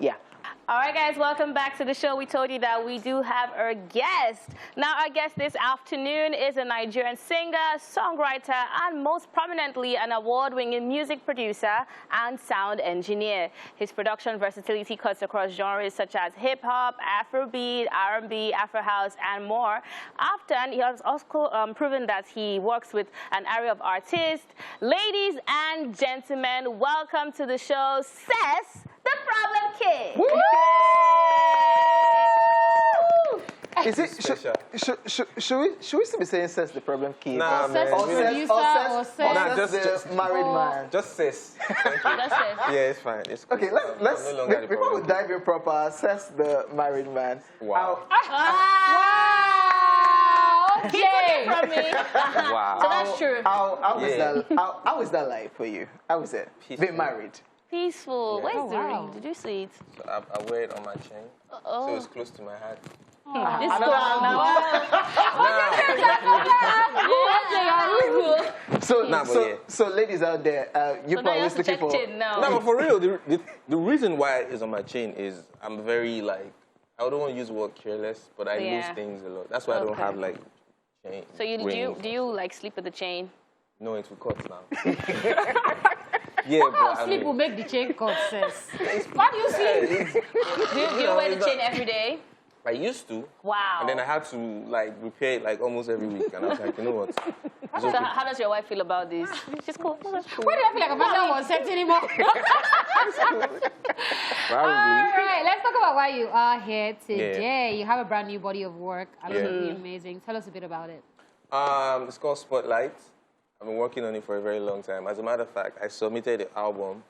Yeah. All right, guys, welcome back to the show. We told you that we do have our guest. Now, our guest this afternoon is a Nigerian singer, songwriter, and most prominently, an award-winning music producer and sound engineer. His production versatility cuts across genres such as hip-hop, Afrobeat, R&B, Afro house, and more. Often, he has also proven that he works with an array of artists. Ladies and gentlemen, welcome to the show, Sess, the Problem Kid. Woo! Is it Should we still be saying Sess the Problem Kid? Nah, man. Or Sess the married man? Just Sess. Thank you. Just Sess. Yeah, it's fine. It's cool. Okay, let's no longer the before we problem. dive in proper, Sess the married man. Wow. He took it from me. Wow. So that's true. How is that like for you? How is it? Peaceful. Being married. Peaceful. Yeah. Where's the ring? Did you see it? So I wear it on my chain, so it's close to my heart. This So ladies out there, you now you probably have to looking check for. chin now. No, but for real, the reason why it's on my chain is I'm very like, I don't want to use the word careless, but I lose things a lot. That's why I don't have like chain. So do you like sleep with the chain? No, it will cut now. Yeah, but Sleep will make the chain cut, Sess. Why do you sleep? Do you wear the chain every day? I used to. Wow. And then I had to like repair it like almost every week, and I was like, you know what? So how does your wife feel about this? She's cool. Why do I feel like I'm not on set anymore? Probably. All right, let's talk about why you are here today. Yeah. You have a brand new body of work. Absolutely amazing. Tell us a bit about it. It's called Spotlight. I've been working on it for a very long time. As a matter of fact, I submitted the album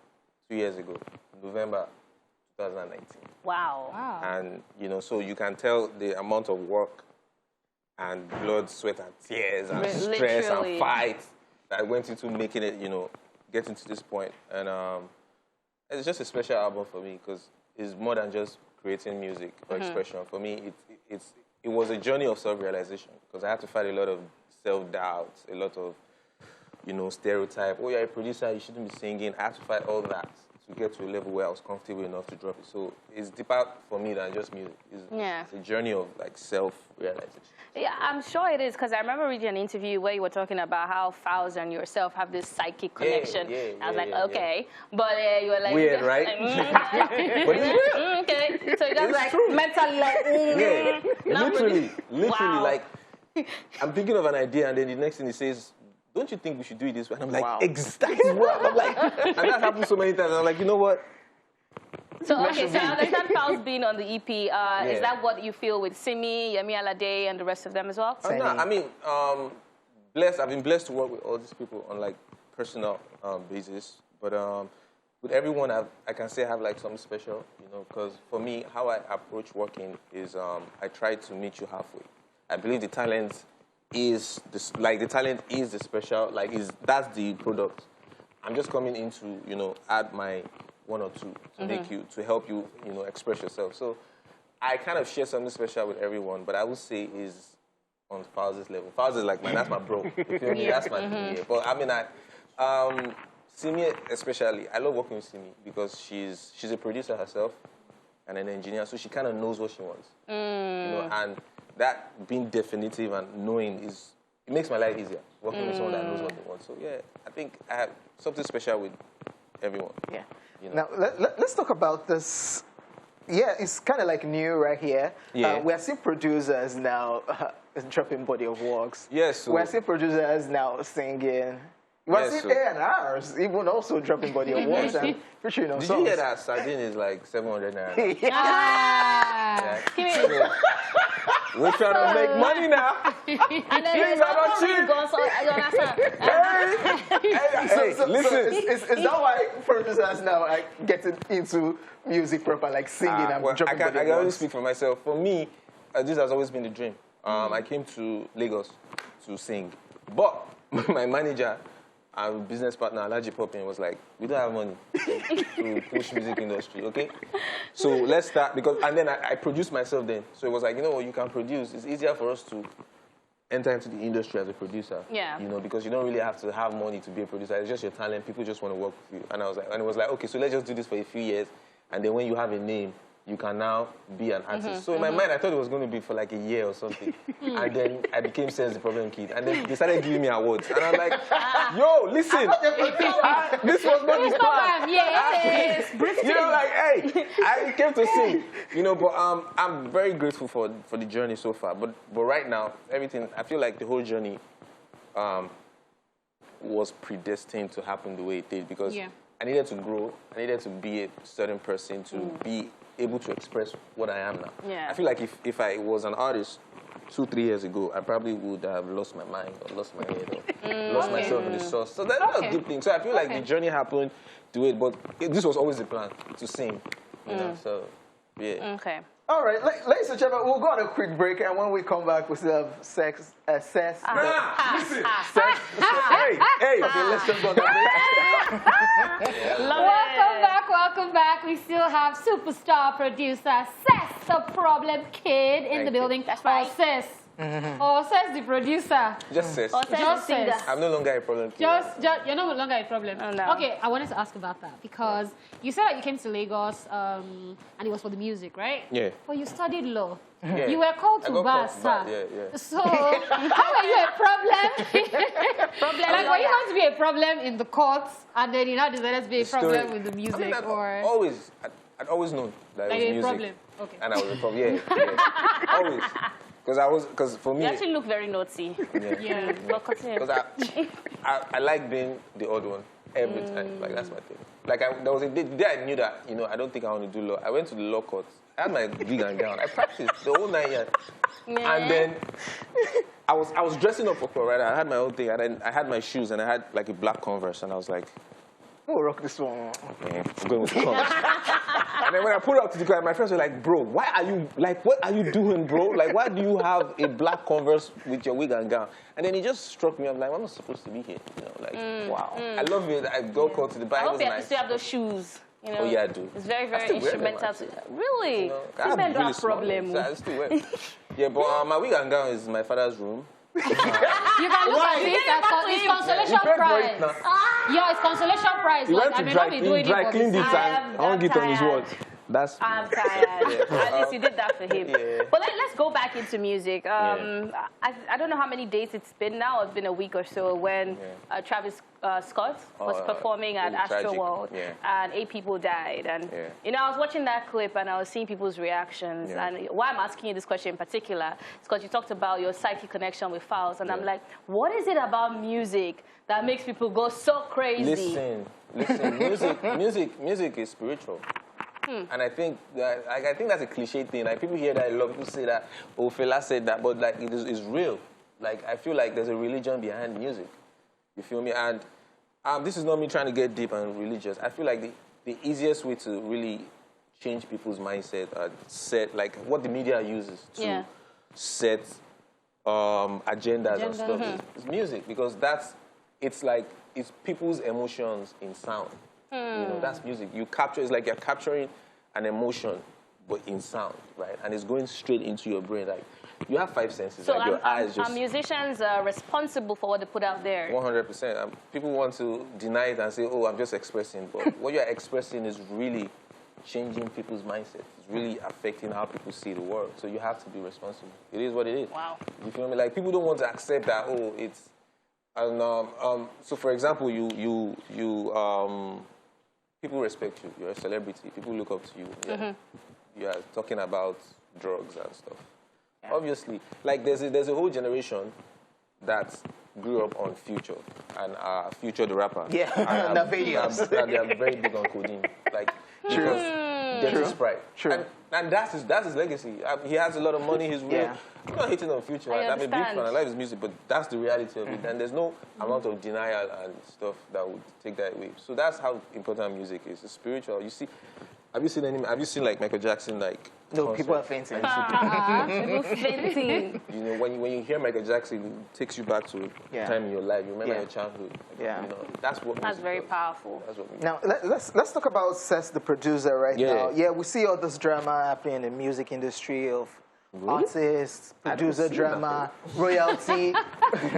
2 years ago, November 2019. Wow. And, you know, so you can tell the amount of work and blood, sweat, and tears, and stress and fight that I went into making it, you know, getting to this point. And it's just a special album for me because it's more than just creating music or expression. For me, it was a journey of self-realization because I had to fight a lot of self-doubt, a lot of, you know, stereotype. Oh, you're a producer, you shouldn't be singing. I had to fight all that to get to a level where I was comfortable enough to drop it. So it's deeper for me than just music. It's a journey of like self-realization. Yeah, I'm sure it is because I remember reading an interview where you were talking about how Fowls and yourself have this psychic connection. I was like, okay. But you were like... Weird, right? But it's real. Okay. So that's like true. mentally like... Literally, wow. like, I'm thinking of an idea and then the next thing he says, don't you think we should do it this way? And I'm like, exactly what? I'm like, and that happened so many times. I'm like, you know what? So, okay, so I understand Fowls being on the EP. Is that what you feel with Simi, Yemi Alade, and the rest of them as well? No, I mean, I've been blessed to work with all these people on like personal basis. But with everyone, I can say I have like something special, you know, because for me, how I approach working is I try to meet you halfway. I believe the talent is the special, that's the product. I'm just coming in to, you know, add my one or two to help you, you know, express yourself. So I kind of share something special with everyone, but I would say is on Fowls' level. Fowls is like, man, that's my bro. You feel me? That's my thing. But I mean, Simi especially, I love working with Simi because she's a producer herself and an engineer, so she kind of knows what she wants. You know, and that being definitive and knowing it makes my life easier, working with someone that knows what they want. So yeah, I think I have something special with everyone. Yeah. You know? Now, let's talk about this. Yeah, it's kind of like new right here. Yeah. We are seeing producers now dropping body of works. Yes. So we are seeing producers now singing. We are seeing A&Rs even also dropping body of works and featuring on Did songs. you hear that sardine is like 700 naira? Yeah. We're trying to make money now. And then there's not cheap. So listen. is that why producers now are getting into music proper, like singing and dropping body I of can only works? speak for myself. For me, this has always been the dream. I came to Lagos to sing. But my manager and business partner, Alhaji Poppin, was like, we don't have money to push music industry, okay? So let's start, and then I produced myself then. So it was like, you know what, you can produce. It's easier for us to enter into the industry as a producer. Yeah. You know, because you don't really have to have money to be a producer. It's just your talent. People just want to work with you. And it was like, okay, so let's just do this for a few years. And then when you have a name, you can now be an artist. So in my mind, I thought it was going to be for like a year or something. And then I became Sess the Problem Kid. And then they started giving me awards. And I'm like, yo, listen, this was not the plan. Yes. You know, like, hey, I came to sing. You know, but I'm very grateful for the journey so far. But right now, everything, I feel like the whole journey was predestined to happen the way it did. Because I needed to grow. I needed to be a certain person to be able to express what I am now. Yeah. I feel like if I was an artist 2-3 years ago, I probably would have lost my mind or lost my head or lost myself in the sauce. So that's a good thing. So I feel like the journey happened to it, but this was always the plan, to sing. You know, so yeah. Okay. All right, ladies and gentlemen, we'll go on a quick break, and when we come back, we'll still have Sess. Listen. Hey. Okay, let's just go on that break. Welcome back. We still have superstar producer Sess, the Problem Kid, in the building. That's right. Or Sess. Or Sess, the producer. Just Sess. Just Sess. I'm no longer a problem kid. You're no longer a problem. Oh, no. Okay, I wanted to ask about that because you said that you came to Lagos and it was for the music, right? Yeah. But you studied law. Yeah. You were called to bar, sir. Yeah. So, how were you a problem? Like, were you going to be a problem in the courts and then you now decided to be a problem with the music? I mean, I'd always known that like it was music. a problem. Okay. And I was a problem, always. Because for me... You actually look very naughty. Yeah. Because I like being the odd one every time. Like, that's my thing. Like, there was a day I knew that, you know, I don't think I want to do law. I went to the law court. I had my wig and gown. I practiced the whole 9 years. Yeah. And then I was dressing up for court, right? I had my own thing. And then I had my shoes, and I had, like, a black Converse. And I was like... We'll rock this one. Okay, I'm going with Converse. And then when I put it up to the car, my friends were like, bro, why are you, like, what are you doing, bro? Like, why do you have a black Converse with your wig and gown? And then it just struck me. I'm like, I'm not supposed to be here. You know, like, wow. I love it. I go call to the bar. I hope you still have those shoes. You know? Oh, yeah, I do. It's very, very instrumental. Really? You know, I have really problem. So I still wear. Yeah, but my wig and gown is in my father's room. You can look at it. It's consolation prize. Yeah, it's consolation prize. He went to dry cleaned it and hung it on his wall. I'm tired. At least you did that for him. Yeah. But let's go back into music. I don't know how many days it's been now. It's been a week or so when Travis Scott was performing at Astroworld and 8 people died. And you know, I was watching that clip and I was seeing people's reactions. And why I'm asking you this question in particular is because you talked about your psychic connection with Fowls. And I'm like, what is it about music that makes people go so crazy? Listen, music is spiritual. And I think that's a cliche thing. Like, people hear that a lot. People say that, oh, Fela said that, but like, it's real. Like, I feel like there's a religion behind music. You feel me? And this is not me trying to get deep and religious. I feel like the easiest way to really change people's mindset and set, like, what the media uses to set agendas and stuff is music, because it's people's emotions in sound. You know, that's music. It's like you're capturing an emotion, but in sound, right? And it's going straight into your brain. Like, you have 5 senses. So like your eyes are musicians responsible for what they put out there? 100%. People want to deny it and say, oh, I'm just expressing. But what you're expressing is really changing people's mindset. It's really affecting how people see the world. So you have to be responsible. It is what it is. Wow. You feel me? Like, people don't want to accept that, oh, it's... And so, for example, people respect you. You're a celebrity. People look up to you. You are talking about drugs and stuff. Obviously, like, there's a whole generation that grew up on Future and Future the rapper. Yeah, and the videos. And they are very big on codeine. Like, Dirty Sprite. True. And that's his legacy. He has a lot of money. He's real. I'm not hating on Future. I'm a big fan. I like his music, but that's the reality of it. And there's no amount of denial and stuff that would take that away. So that's how important music is. It's spiritual. You see, have you seen like Michael Jackson, like... No, people are fainting. People fainting. You know, when you hear Michael Jackson, it takes you back to a time in your life. You remember your childhood. You know, that's very powerful. That's what now, let's talk about Sess, the producer, right now. Yeah, we see all this drama happening in the music industry of artist, producer, drama, royalty.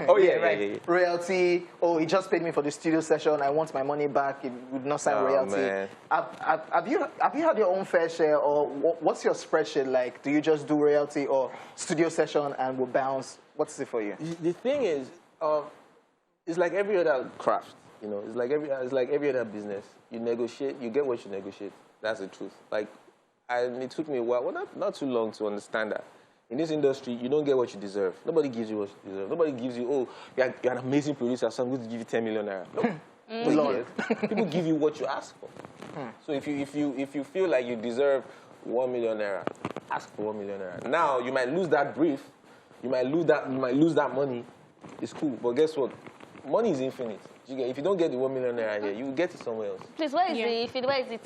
Oh, yeah, right. yeah. Royalty. Oh, he just paid me for the studio session. I want my money back. He would not sign royalty. Man. Have you had your own fair share, or what's your spreadsheet like? Do you just do royalty or studio session and will bounce? What's it for you? The thing is, it's like every other craft. You know, it's like every other business. You negotiate, you get what you negotiate. That's the truth. Like, and it took me a while, well, not too long to understand that. In this industry, you don't get what you deserve. Nobody gives you what you deserve. Nobody gives you, oh, you're an amazing producer, so I'm going to give you 10 million naira. No. People give you what you ask for. So if you feel like you deserve 1 million naira, ask for 1 million naira. Now you might lose that brief, you might lose that money. It's cool, but guess what? Money is infinite. If you don't get the 1 million naira here, you will get it somewhere else. Please, where is it?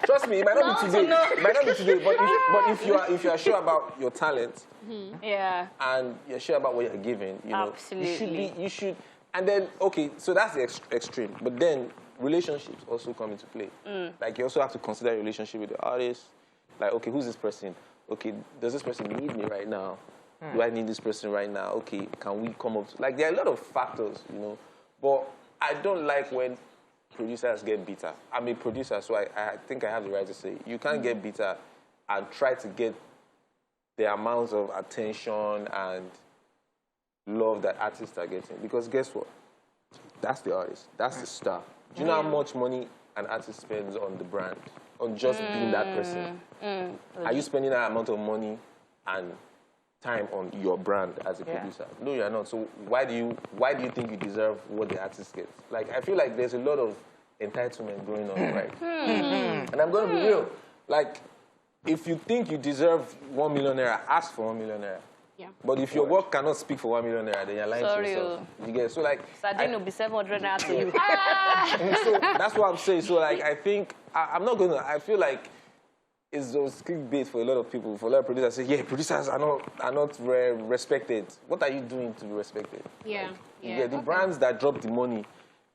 Trust me, it might not be today. It might not be today, but if you are sure about your talent, yeah, and you're sure about what you're giving, you know, absolutely, you should. And then, okay, so that's the extreme. But then relationships also come into play. Like, you also have to consider your relationship with the artist. Like, okay, who's this person? Okay, does this person need me right now? Do I need this person right now? Okay, can we come up to... Like, there are a lot of factors, you know. But I don't like when producers get bitter. I'm a producer, so I think I have the right to say, you can't get bitter and try to get the amount of attention and love that artists are getting. Because guess what? That's the artist. That's the star. Do you know how much money an artist spends on the brand? On just being that person? Are you spending that amount of money and time on your brand as a producer? No, you're not. So why do you think you deserve what the artist gets? Like, I feel like there's a lot of entitlement going on, right? And I'm going to be real. Like, if you think you deserve 1 million naira, ask for 1 million naira. Yeah. But if your work cannot speak for 1 million naira, then you're lying to yourself. You get so like. Sardine will be 700 naira to you. So that's what I'm saying. So like, I think I'm not gonna. I feel like it's those clickbait for a lot of people. For a lot of producers, say, yeah, producers are not respected. What are you doing to be respected? Yeah. Like, yeah. The brands that drop the money,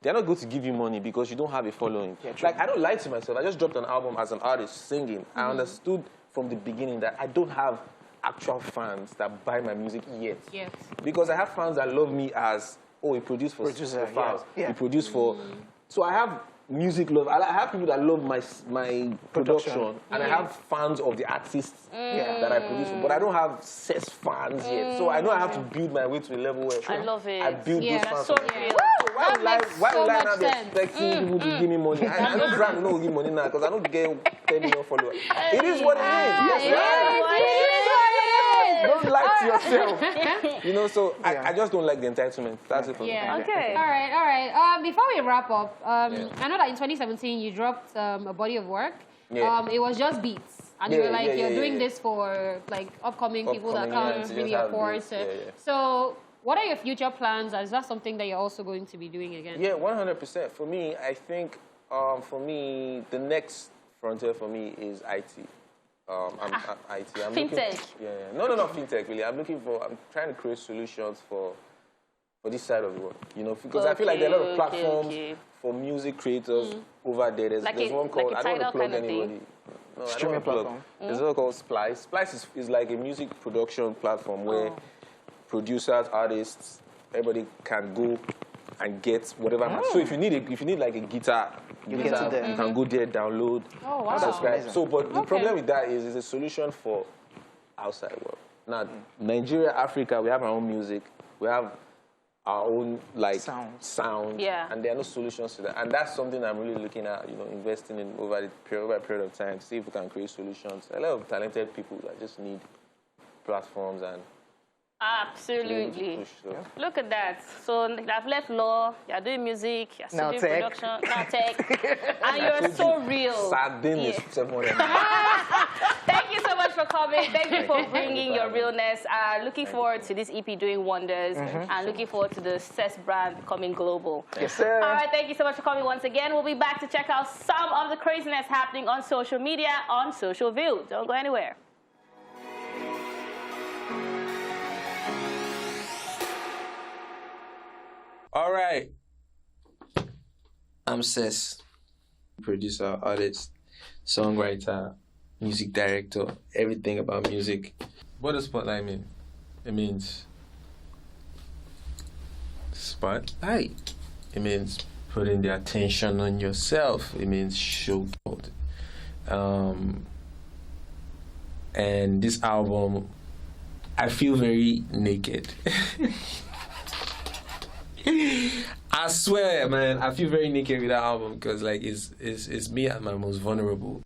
they're not going to give you money because you don't have a following. Yeah, like, I don't lie to myself. I just dropped an album as an artist singing. I understood from the beginning that I don't have actual fans that buy my music yet. Yes. Because I have fans that love me as, oh, he produced for Files. Yeah. He produced for... So I have music love. I have people that love my production. And I have fans of the artists that I produce for. But I don't have Sess fans yet. So I know I have to build my way to a level where... I love it. I build those fans. So real. Why would I not be expecting people to give me money? I know brand will not give money now because I don't get 10 million followers. It is what it is. Yes, don't lie to yourself. You know, so I just don't like the entitlement. That's it for me. Okay. All right. Before we wrap up, I know that in 2017 you dropped a body of work. It was just beats. And you were like, you're doing this for like upcoming people that can't really afford. So what are your future plans? Is that something that you're also going to be doing again? Yeah, 100%. For me, I think for me, the next frontier for me is IT. I'm IT. I'm fintech. No, not fintech really. I'm trying to create solutions for this side of the world. You know, because I feel like there are a lot of platforms for music creators over there. There's one called, I don't want to plug anybody. No, streaming platform. There's one called Splice. Splice is like a music production platform where producers, artists, everybody can go and get whatever. So if you need like a guitar, you can go there, download, subscribe. So, but the problem with that is it's a solution for outside world. Now, Nigeria, Africa, we have our own music, we have our own like sound, and there are no solutions to that. And that's something I'm really looking at, you know, investing in over a period of time to see if we can create solutions. A lot of talented people that just need platforms and. Absolutely. Look at that. So I've left law, you're doing music, you're still doing production, now tech, and you're so real. Sardine is Thank you so much for coming. Thank you for bringing your realness. Looking forward to this EP doing wonders, and looking forward to the Sess brand coming global. Yes, sir. All right, thank you so much for coming once again. We'll be back to check out some of the craziness happening on social media on Social View. Don't go anywhere. All right. I'm Sess, producer, artist, songwriter, music director, everything about music. What does spotlight mean? It means spotlight. It means putting the attention on yourself. It means show. And this album, I feel very naked. I swear, man, I feel very naked with that album because like it's me at my most vulnerable.